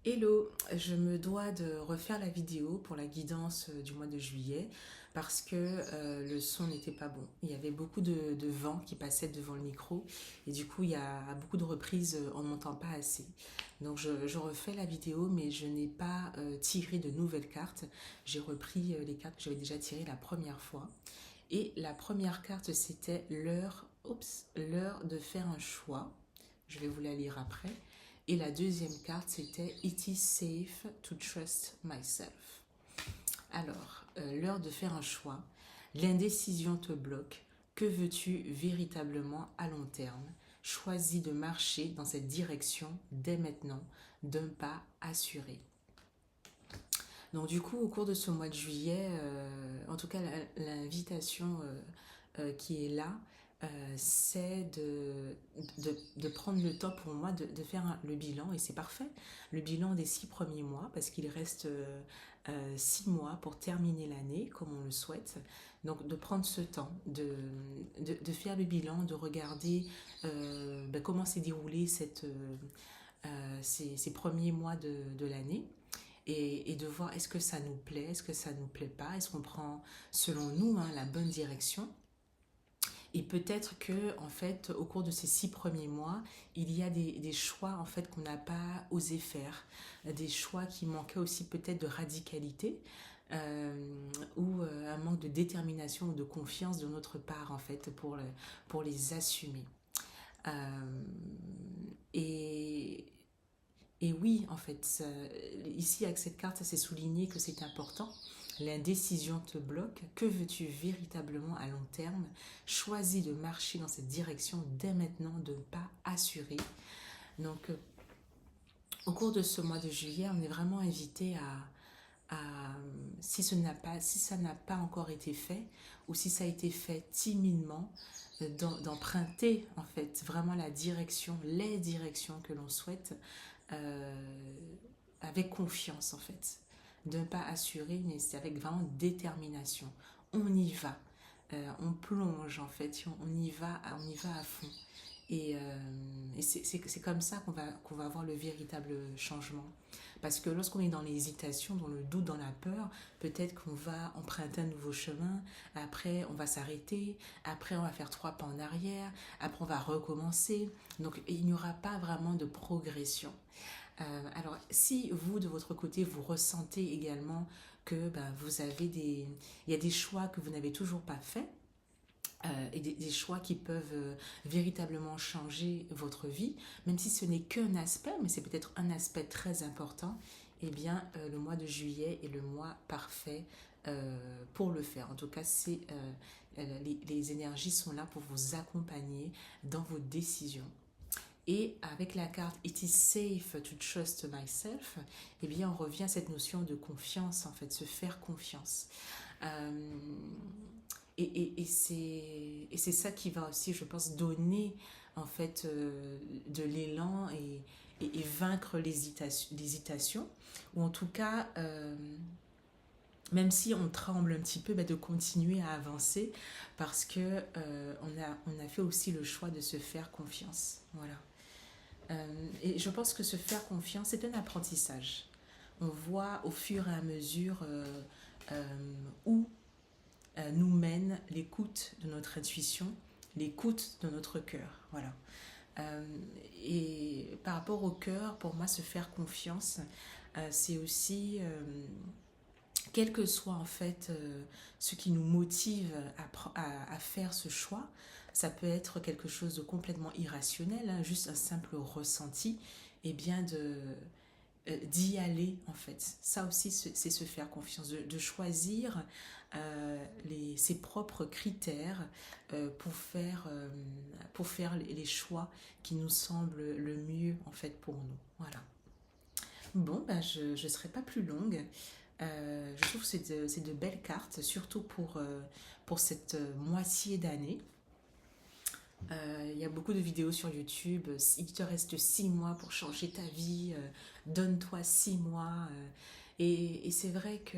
Hello, je me dois de refaire la vidéo pour la guidance du mois de juillet parce que le son n'était pas bon. Il y avait beaucoup de vent qui passait devant le micro et du coup il y a beaucoup de reprises, on n'entend pas assez. Donc je refais la vidéo mais je n'ai pas tiré de nouvelles cartes. J'ai repris les cartes que j'avais déjà tirées la première fois. Et la première carte c'était l'heure de faire un choix. Je vais vous la lire après. Et la deuxième carte, c'était It is safe to trust myself. Alors, l'heure de faire un choix. L'indécision te bloque. Que veux-tu véritablement à long terme? Choisis de marcher dans cette direction dès maintenant, d'un pas assuré. Donc du coup, au cours de ce mois de juillet, en tout cas l'invitation qui est là, c'est de prendre le temps pour moi de faire le bilan, et c'est parfait, le bilan des 6 premiers mois, parce qu'il reste 6 mois pour terminer l'année, comme on le souhaite. Donc de prendre ce temps, de faire le bilan, de regarder comment s'est déroulé ces premiers mois de l'année et de voir est-ce que ça nous plaît, est-ce que ça nous plaît pas, est-ce qu'on prend selon nous la bonne direction. Et peut-être que en fait au cours de ces 6 premiers mois il y a des choix en fait qu'on n'a pas osé faire, des choix qui manquaient aussi peut-être de radicalité, ou un manque de détermination ou de confiance de notre part en fait pour les assumer. Euh, et et oui, en fait, ici avec cette carte, ça s'est souligné que c'est important. L'indécision te bloque. Que veux-tu véritablement à long terme? Choisis de marcher dans cette direction dès maintenant, de pas assurer. Donc, au cours de ce mois de juillet, on est vraiment invité si ça n'a pas encore été fait, ou si ça a été fait timidement, d'emprunter en fait vraiment les directions que l'on souhaite, euh, avec confiance en fait. De ne pas assurer, mais c'est avec vraiment détermination. On y va. On plonge en fait, on y va à fond. Et c'est comme ça qu'on va avoir le véritable changement. Parce que lorsqu'on est dans l'hésitation, dans le doute, dans la peur, peut-être qu'on va emprunter un nouveau chemin, après on va s'arrêter, après on va faire 3 pas en arrière, après on va recommencer. Donc il n'y aura pas vraiment de progression. Alors si vous, de votre côté, vous ressentez également que il y a des choix que vous n'avez toujours pas faits, et des choix qui peuvent véritablement changer votre vie, même si ce n'est qu'un aspect, mais c'est peut-être un aspect très important, eh bien, le mois de juillet est le mois parfait pour le faire. En tout cas, les énergies sont là pour vous accompagner dans vos décisions. Et avec la carte It is safe to trust myself, eh bien, on revient à cette notion de confiance, en fait, se faire confiance. Euh, et c'est ça qui va aussi, je pense, donner en fait de l'élan et vaincre l'hésitation, ou en tout cas, même si on tremble un petit peu, de continuer à avancer parce que on a fait aussi le choix de se faire confiance. Voilà. Et je pense que se faire confiance, c'est un apprentissage. On voit au fur et à mesure où nous mène l'écoute de notre intuition, l'écoute de notre cœur. Voilà. Euh, et par rapport au cœur, pour moi, se faire confiance, c'est aussi, quel que soit en fait ce qui nous motive à faire ce choix, ça peut être quelque chose de complètement irrationnel, juste un simple ressenti, et bien d'y aller en fait. Ça aussi, c'est se faire confiance, de choisir ses propres critères pour faire les choix qui nous semblent le mieux en fait pour nous. Voilà. Bon, je ne serai pas plus longue. Je trouve que c'est de belles cartes, surtout pour cette moitié d'année. Il y a beaucoup de vidéos sur YouTube. Il te reste 6 mois pour changer ta vie. Donne-toi 6 mois. Et c'est vrai que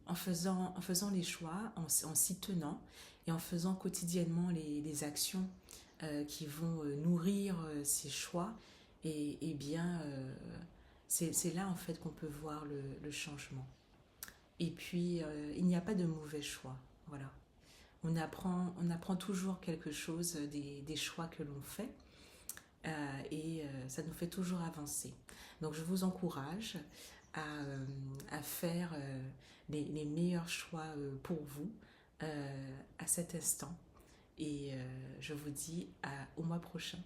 en faisant les choix, en s'y tenant et en faisant quotidiennement les actions qui vont nourrir ces choix, et bien, c'est là en fait qu'on peut voir le changement. Et puis, il n'y a pas de mauvais choix. Voilà. On apprend toujours quelque chose des choix que l'on fait et ça nous fait toujours avancer. Donc, je vous encourage à faire les meilleurs choix pour vous à cet instant. Et je vous dis au mois prochain.